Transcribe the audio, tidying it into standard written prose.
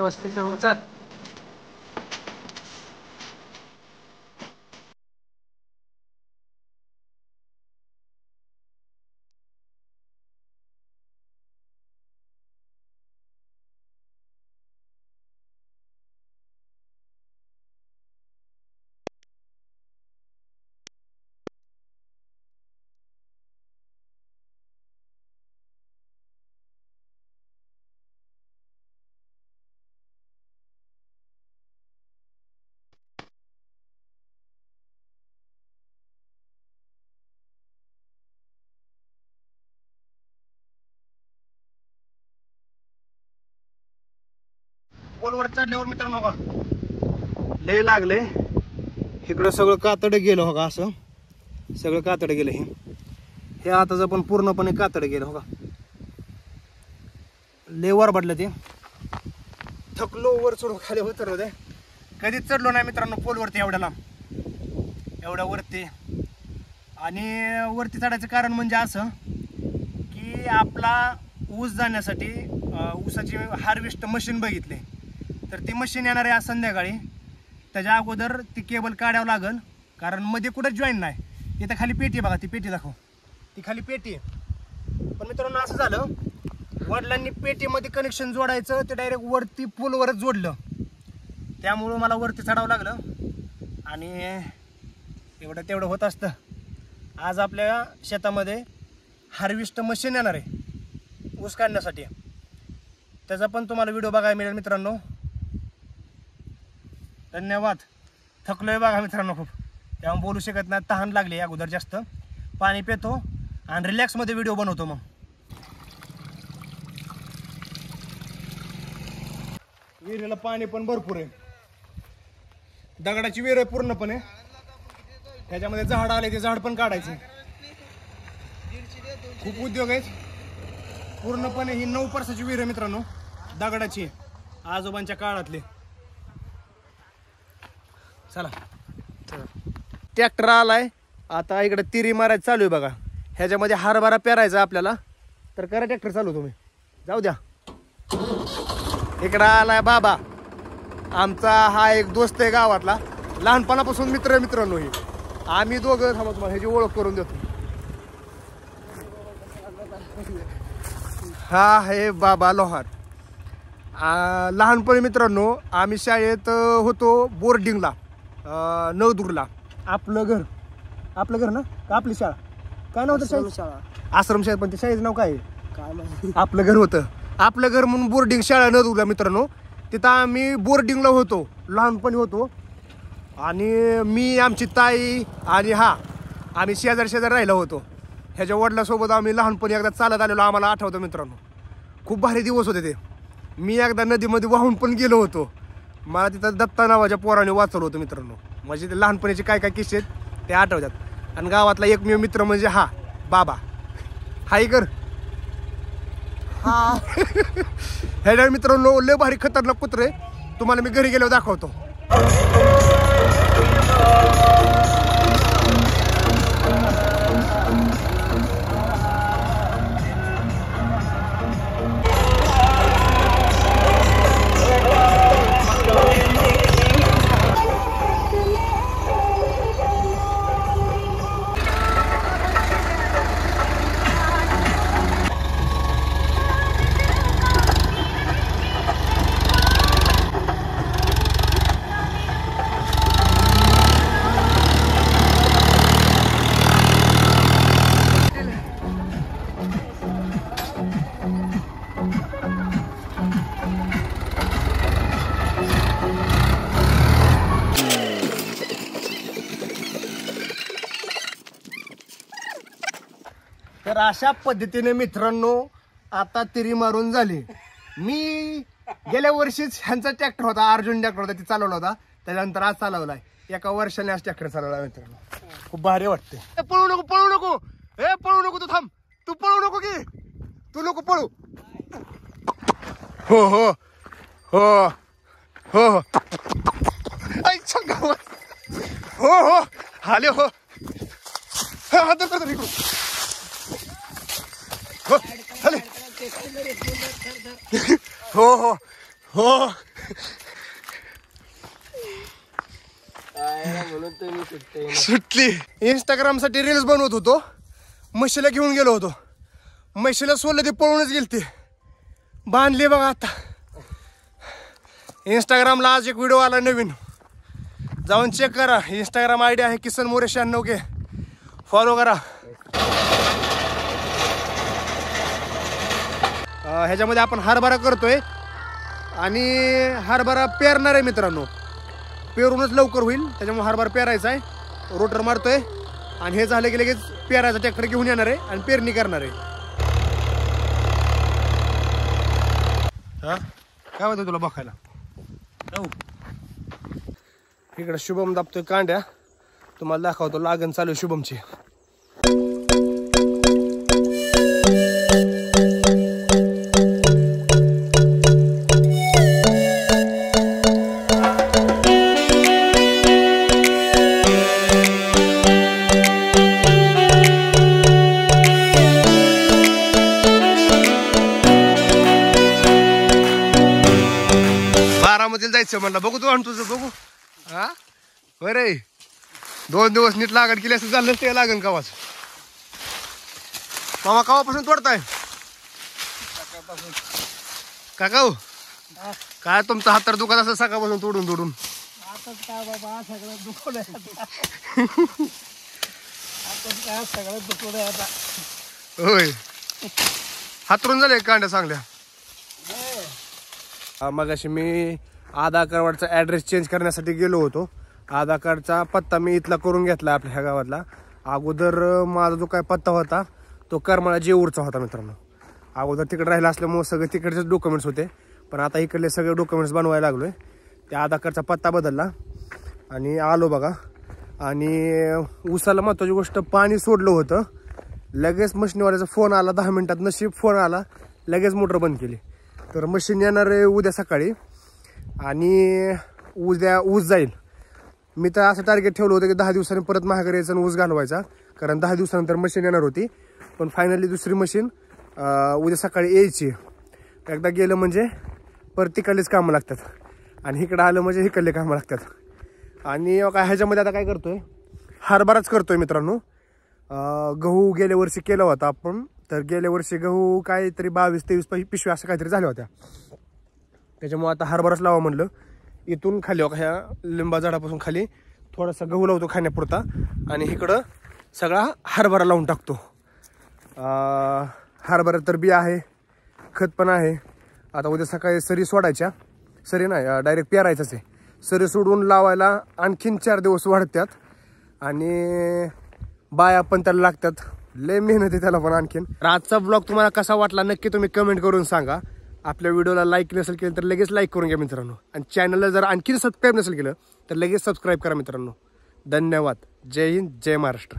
व्यवस्थित होऊन चाल. पोलवर चढल्यावर मित्रांनो बघा लय लागले. इकडं सगळं कातड गेलं हो का, असं सगळं कातड गेलं. हे आताच पण पूर्णपणे कातड गेलं हो का. लय वर पडलं ते. थकलो वर चढून खाली उतरलो ते. कधीच चढलो नाही मित्रांनो पोलवरती एवढ्या लांब, एवढ्या वरती. आणि वरती चढायचं कारण म्हणजे असं की आपला ऊस जाण्यासाठी ऊसाची हार्वेस्ट मशीन बघितले, तर ती मशीन येणार आहे आज संध्याकाळी. त्याच्या अगोदर ती केबल काढावं लागेल, कारण मध्ये कुठं जॉईन नाही. इथं खाली पेटी बघा, ती पेटी दाखव, ती खाली पेटी आहे. पण मित्रांनो असं झालं, वडिलांनी पेटीमध्ये कनेक्शन जोडायचं ते डायरेक्ट वरती पोलवरच जोडलं. त्यामुळं मला वरती चढावं लागलं. आणि एवढं तेवढं होत असतं. आज आपल्या शेतामध्ये हार्वेस्ट मशीन येणार आहे ऊस काढण्यासाठी. त्याचा पण तुम्हाला व्हिडिओ बघायला मिळेल मित्रांनो. धन्यवाद. थकलोय बघा मित्रांनो खूप, त्यामुळे बोलू शकत नाही. तहान लागली अगोदर जास्त. पाणी पितो आणि रिलॅक्समध्ये व्हिडिओ बनवतो. मग विहिरीला पाणी पण भरपूर आहे. दगडाची विहीर आहे पूर्णपणे. त्याच्यामध्ये झाड आले, ते झाड पण काढायचे. खूप उद्योग आहेत. पूर्णपणे ही 9 वर्षाची विहीर आहे मित्रांनो, दगडाची, आजोबांच्या काळातली. चला ट्रॅक्टर आलाय आता. इकडे तिरी मारायचं चालू आहे बघा. ह्याच्यामध्ये हरभरा पेरायचा आपल्याला, तर करा ट्रॅक्टर चालू तुम्ही. जाऊ द्या. इकडं आलाय बाबा आमचा. हा एक दोस्त आहे गावातला, लहानपणापासून मित्र आहे मित्रांनो. ही आम्ही दोघं थांबा तुम्हाला ह्याची ओळख करून देतो. हा आहे बाबा लोहार. लहानपणी मित्रांनो आम्ही शाळेत होतो बोर्डिंगला, नवदूरला. आपलं घर ना का आपली शाळा काय नव्हतं? शाळा आश्रमशाळा. पण त्या शाळेचं नाव काय आहे? आपलं घर होतं. आपलं घर म्हणून बोर्डिंग शाळा नवदूरला मित्रांनो. तिथं आम्ही बोर्डिंगला होतो, लहानपणी होतो. आणि मी, आमची ताई आणि आम्ही शेजारी राहिलो होतो. ह्याच्या वडिलांसोबत आम्ही लहानपणी एकदा चालत आलेलो, आम्हाला आठवतं मित्रांनो. खूप भारी दिवस होते ते. मी एकदा नदीमध्ये वाहून पण गेलो होतो. मला तिथं दत्ता नावाच्या पोराने वाचवलं होतं मित्रांनो. म्हणजे ते लहानपणीचे काय काय किस्से आहेत ते आठवतात. आणि गावातला एकमेव मित्र म्हणजे बाबा. हाय कर. ह्याच्या मित्रांनो लय भारी खतरनाक कुत्रे, तुम्हाला मी घरी गेल्यावर दाखवतो. तर अशा पद्धतीने मित्रांनो आता तिरी मारून झाली. मी गेल्या वर्षीच ह्यांचा ट्रॅक्टर होता, अर्जुन ट्रॅक्टर होता, ते चालवला होता. त्याच्यानंतर आज चालवलाय. एका वर्षाने आज ट्रॅक्टर चालवला मित्रांनो. खूप भारी वाटते. पळू नको, पळू नको, हे पळू नको, तू थांब, तू पळू नको की, तू नको पळू. हो हो हो हो हो हो हो आले हो. हो हो हो म्हणून तुम्ही सुटते सुटली. इंस्टाग्राम साठी रील्स बनवत होतो, म्हशीला घेऊन गेलो होतो. म्हशीला सोडलं ते पळूनच गेलते. बांधली बघा आता. इंस्टाग्रामला आज एक व्हिडिओ आला नवीन, जाऊन चेक करा. इंस्टाग्राम आयडी आहे किसन मोरे 96 के, फॉलो करा. ह्याच्यामध्ये आपण हरभरा करतोय आणि हरभरा पेरणार आहे मित्रांनो. पेरूनच लवकर होईल, त्याच्यामुळे हरभरा पेरायचा आहे. रोटर मारतोय आणि हे झालं की लगेच पेरायचा ट्रॅक्टर घेऊन येणार आहे आणि पेरणी करणार आहे. हा काय होतं तुला बघायला. इकडे शुभम दाबतोय कांड्या, तुम्हाला दाखवतो लागण चालू शुभमची. बारामतीला जायचं म्हणलं, बघू तू आणि तुझं बघू. हा बरे 2 दिवस नीट लागण केली असं झालं ते लागण कवाच. मामा कवापासून तोडताय काका? काय तुमचं हात तर दुखत असं सकाळपासून तोडून तोडून. काय बाबा सगळं दुखवलंय काय सगळं दुखवलंय आता. होय हातरून झाले कांड्या चांगल्या. मगाशी मी आधार कार्डचा ॲड्रेस चेंज करण्यासाठी गेलो होतो. आधार कार्डचा पत्ता मी इथला करून घेतला आपल्या ह्या गावातला. अगोदर माझा जो काय पत्ता होता तो करमाळा जेऊरचा होता मित्रांनो. अगोदर तिकडे राहिला असल्यामुळे सगळे तिकडचेच डॉक्युमेंट्स होते, पण आता इकडले सगळे डॉक्युमेंट्स बनवायला लागलो आहे. त्या आधार कार्डचा पत्ता बदलला आणि आलो बघा. आणि उसाला महत्त्वाची गोष्ट पाणी सोडलं होतं, लगेच मशीनवाल्याचा फोन आला. 10 मिनिटात नशीब फोन आला, लगेच मोटर बंद केली. तर मशीन येणार आहे उद्या सकाळी आणि उद्या ऊस जाईल. मी तर असं टार्गेट ठेवलं होतं की 10 दिवसांनी परत महागारी यायचा आणि ऊस घालवायचा, कारण 10 दिवसानंतर मशीन येणार होती. पण फायनली दुसरी मशीन उद्या सकाळी यायची. एकदा गेलं म्हणजे परत तिकडलेच कामं लागतात आणि इकडं आलं म्हणजे इकडले कामं लागतात. आणि काय ह्याच्यामध्ये आता काय करतोय, हरभराच करतोय मित्रांनो. गहू गेल्या वर्षी केला होता आपण, तर गेल्या वर्षी गहू काहीतरी 22-23 पिशव्या असं काहीतरी झाल्या होत्या. त्याच्यामुळे आता हरभराच लावा म्हणलं. इथून खाली ह्या लिंबा झाडापासून खाली थोडासा गहू लावतो खाण्यापुरता आणि इकडं सगळा हरभरा लावून टाकतो. हरभरा तर बी आहे, खत पण आहे. आता उद्या सकाळी सरी सोडायच्या, सरी नाही डायरेक्ट पेरायचंच आहे. सरी सोडून लावायला आणखीन 4 दिवस वाढतात आणि बाया पण त्याला लागतात. लय मेहनत आहे त्याला पण आणखीन. आजचा ब्लॉग तुम्हाला कसा वाटला नक्की तुम्ही कमेंट करून सांगा. आपल्या व्हिडिओला लाईक नसेल केलं तर लगेच लाईक करून घ्या मित्रांनो. आणि चॅनलला जर आणखीन सबस्क्राईब नसेल केलं तर लगेच सबस्क्राईब करा मित्रांनो. धन्यवाद. जय हिंद, जय महाराष्ट्र.